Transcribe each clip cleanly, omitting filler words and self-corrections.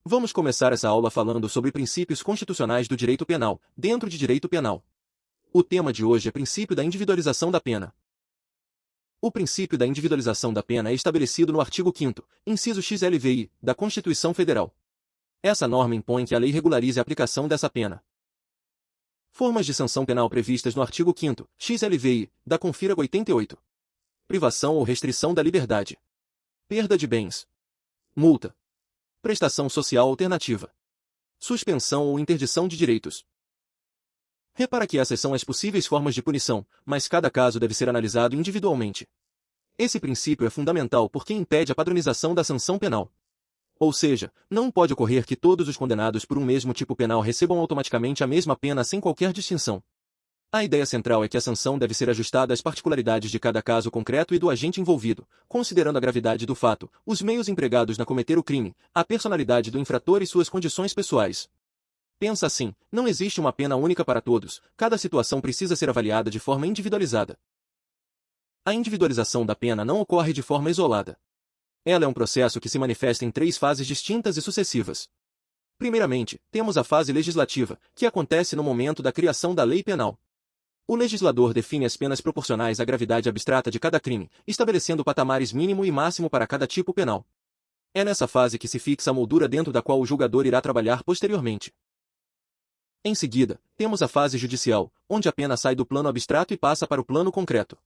Vamos começar essa aula falando sobre princípios constitucionais do direito penal, dentro de direito penal. O tema de hoje é princípio da individualização da pena. O princípio da individualização da pena é estabelecido no artigo 5º, inciso XLVI, da Constituição Federal. Essa norma impõe que a lei regularize a aplicação dessa pena. Formas de sanção penal previstas no artigo 5º, XLVI, da Confira 88. Privação ou restrição da liberdade. Perda de bens. Multa. Prestação social alternativa. Suspensão ou interdição de direitos. Repara que essas são as possíveis formas de punição, mas cada caso deve ser analisado individualmente. Esse princípio é fundamental porque impede a padronização da sanção penal. Ou seja, não pode ocorrer que todos os condenados por um mesmo tipo penal recebam automaticamente a mesma pena sem qualquer distinção. A ideia central é que a sanção deve ser ajustada às particularidades de cada caso concreto e do agente envolvido, considerando a gravidade do fato, os meios empregados na cometer o crime, a personalidade do infrator e suas condições pessoais. Pensa assim, não existe uma pena única para todos, cada situação precisa ser avaliada de forma individualizada. A individualização da pena não ocorre de forma isolada. Ela é um processo que se manifesta em 3 fases distintas e sucessivas. Primeiramente, temos a fase legislativa, que acontece no momento da criação da lei penal. O legislador define as penas proporcionais à gravidade abstrata de cada crime, estabelecendo patamares mínimo e máximo para cada tipo penal. É nessa fase que se fixa a moldura dentro da qual o julgador irá trabalhar posteriormente. Em seguida, temos a fase judicial, onde a pena sai do plano abstrato e passa para o plano concreto.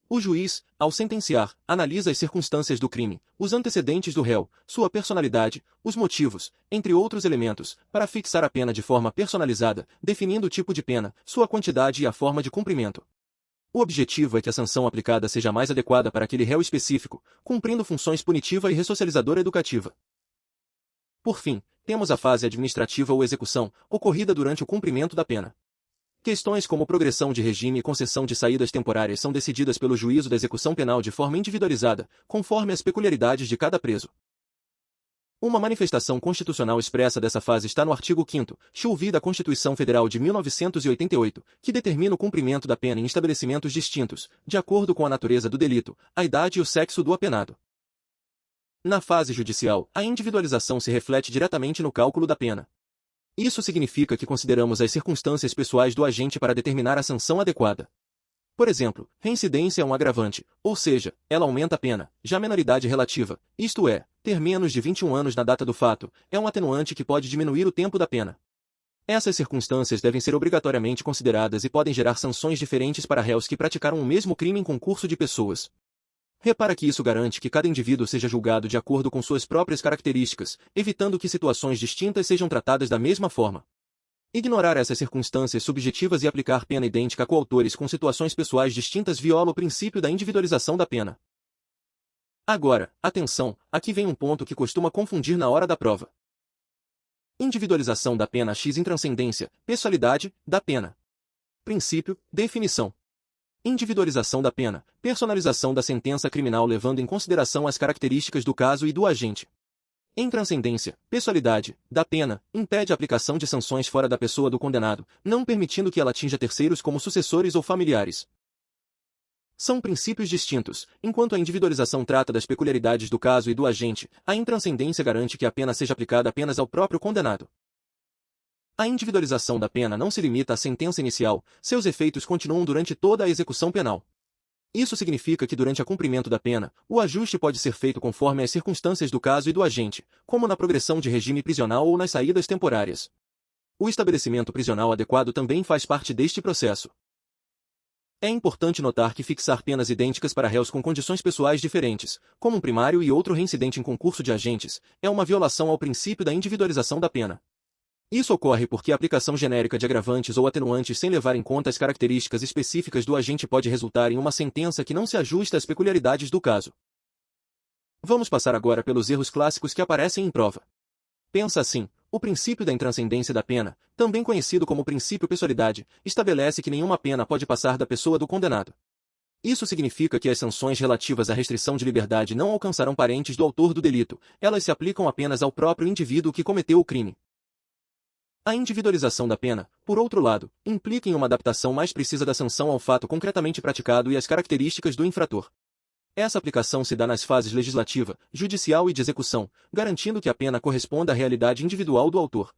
O juiz, ao sentenciar, analisa as circunstâncias do crime, os antecedentes do réu, sua personalidade, os motivos, entre outros elementos, para fixar a pena de forma personalizada, definindo o tipo de pena, sua quantidade e a forma de cumprimento. O objetivo é que a sanção aplicada seja mais adequada para aquele réu específico, cumprindo funções punitiva e ressocializadora educativa. Por fim, temos a fase administrativa ou execução, ocorrida durante o cumprimento da pena. Questões como progressão de regime e concessão de saídas temporárias são decididas pelo juízo da execução penal de forma individualizada, conforme as peculiaridades de cada preso. Uma manifestação constitucional expressa dessa fase está no artigo 5º, XLVI da Constituição Federal de 1988, que determina o cumprimento da pena em estabelecimentos distintos, de acordo com a natureza do delito, a idade e o sexo do apenado. Na fase judicial, a individualização se reflete diretamente no cálculo da pena. Isso significa que consideramos as circunstâncias pessoais do agente para determinar a sanção adequada. Por exemplo, reincidência é um agravante, ou seja, ela aumenta a pena, já menoridade relativa, isto é, ter menos de 21 anos na data do fato, é um atenuante que pode diminuir o tempo da pena. Essas circunstâncias devem ser obrigatoriamente consideradas e podem gerar sanções diferentes para réus que praticaram o mesmo crime em concurso de pessoas. Repara que isso garante que cada indivíduo seja julgado de acordo com suas próprias características, evitando que situações distintas sejam tratadas da mesma forma. Ignorar essas circunstâncias subjetivas e aplicar pena idêntica a coautores com situações pessoais distintas viola o princípio da individualização da pena. Agora, atenção, aqui vem um ponto que costuma confundir na hora da prova. Individualização da pena x intranscendência, pessoalidade, da pena. Princípio, definição. Individualização da pena, personalização da sentença criminal levando em consideração as características do caso e do agente. Intranscendência, pessoalidade, da pena, impede a aplicação de sanções fora da pessoa do condenado, não permitindo que ela atinja terceiros como sucessores ou familiares. São princípios distintos, enquanto a individualização trata das peculiaridades do caso e do agente, a intranscendência garante que a pena seja aplicada apenas ao próprio condenado. A individualização da pena não se limita à sentença inicial, seus efeitos continuam durante toda a execução penal. Isso significa que durante o cumprimento da pena, o ajuste pode ser feito conforme as circunstâncias do caso e do agente, como na progressão de regime prisional ou nas saídas temporárias. O estabelecimento prisional adequado também faz parte deste processo. É importante notar que fixar penas idênticas para réus com condições pessoais diferentes, como um primário e outro reincidente em concurso de agentes, é uma violação ao princípio da individualização da pena. Isso ocorre porque a aplicação genérica de agravantes ou atenuantes sem levar em conta as características específicas do agente pode resultar em uma sentença que não se ajusta às peculiaridades do caso. Vamos passar agora pelos erros clássicos que aparecem em prova. Pensa assim, o princípio da intranscendência da pena, também conhecido como princípio pessoalidade, estabelece que nenhuma pena pode passar da pessoa do condenado. Isso significa que as sanções relativas à restrição de liberdade não alcançarão parentes do autor do delito, elas se aplicam apenas ao próprio indivíduo que cometeu o crime. A individualização da pena, por outro lado, implica em uma adaptação mais precisa da sanção ao fato concretamente praticado e às características do infrator. Essa aplicação se dá nas fases legislativa, judicial e de execução, garantindo que a pena corresponda à realidade individual do autor.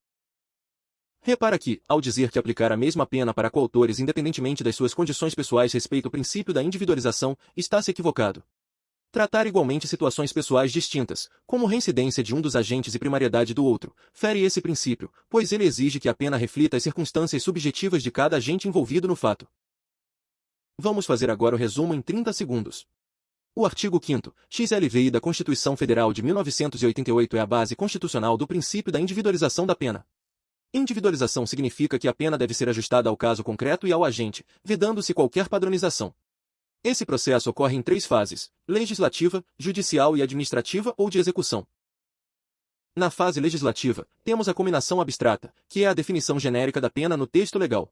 Repara que, ao dizer que aplicar a mesma pena para coautores independentemente das suas condições pessoais respeita o princípio da individualização, está-se equivocado. Tratar igualmente situações pessoais distintas, como reincidência de um dos agentes e primariedade do outro, fere esse princípio, pois ele exige que a pena reflita as circunstâncias subjetivas de cada agente envolvido no fato. Vamos fazer agora o resumo em 30 segundos. O artigo 5º, XLVI da Constituição Federal de 1988 é a base constitucional do princípio da individualização da pena. Individualização significa que a pena deve ser ajustada ao caso concreto e ao agente, vedando-se qualquer padronização. Esse processo ocorre em 3 fases: legislativa, judicial e administrativa ou de execução. Na fase legislativa, temos a cominação abstrata, que é a definição genérica da pena no texto legal.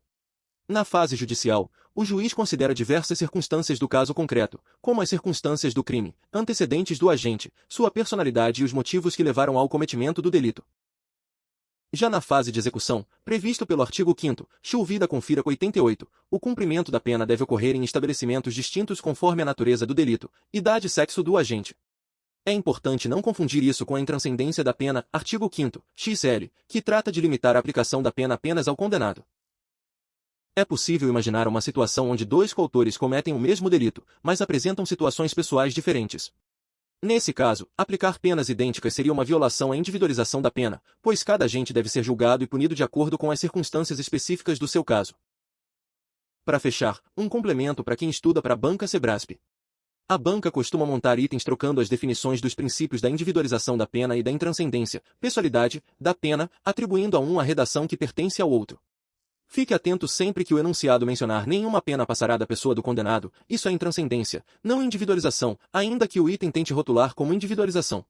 Na fase judicial, o juiz considera diversas circunstâncias do caso concreto, como as circunstâncias do crime, antecedentes do agente, sua personalidade e os motivos que levaram ao cometimento do delito. Já na fase de execução, previsto pelo artigo 5º, XLVI confira 88, o cumprimento da pena deve ocorrer em estabelecimentos distintos conforme a natureza do delito, idade e sexo do agente. É importante não confundir isso com a intranscendência da pena, artigo 5º, XL, que trata de limitar a aplicação da pena apenas ao condenado. É possível imaginar uma situação onde 2 coautores cometem o mesmo delito, mas apresentam situações pessoais diferentes. Nesse caso, aplicar penas idênticas seria uma violação à individualização da pena, pois cada agente deve ser julgado e punido de acordo com as circunstâncias específicas do seu caso. Para fechar, um complemento para quem estuda para a banca Sebrasp. A banca costuma montar itens trocando as definições dos princípios da individualização da pena e da intranscendência, pessoalidade, da pena, atribuindo a um a redação que pertence ao outro. Fique atento sempre que o enunciado mencionar nenhuma pena passará da pessoa do condenado, isso é intranscendência, não individualização, ainda que o item tente rotular como individualização.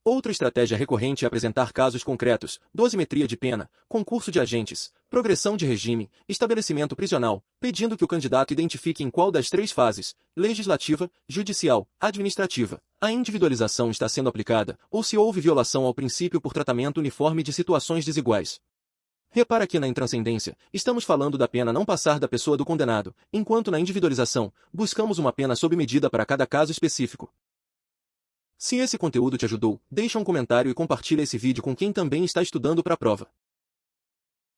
Outra estratégia recorrente é apresentar casos concretos, dosimetria de pena, concurso de agentes, progressão de regime, estabelecimento prisional, pedindo que o candidato identifique em qual das 3 fases, legislativa, judicial, administrativa, a individualização está sendo aplicada, ou se houve violação ao princípio por tratamento uniforme de situações desiguais. Repara que na intranscendência, estamos falando da pena não passar da pessoa do condenado, enquanto na individualização, buscamos uma pena sob medida para cada caso específico. Se esse conteúdo te ajudou, deixa um comentário e compartilha esse vídeo com quem também está estudando para a prova.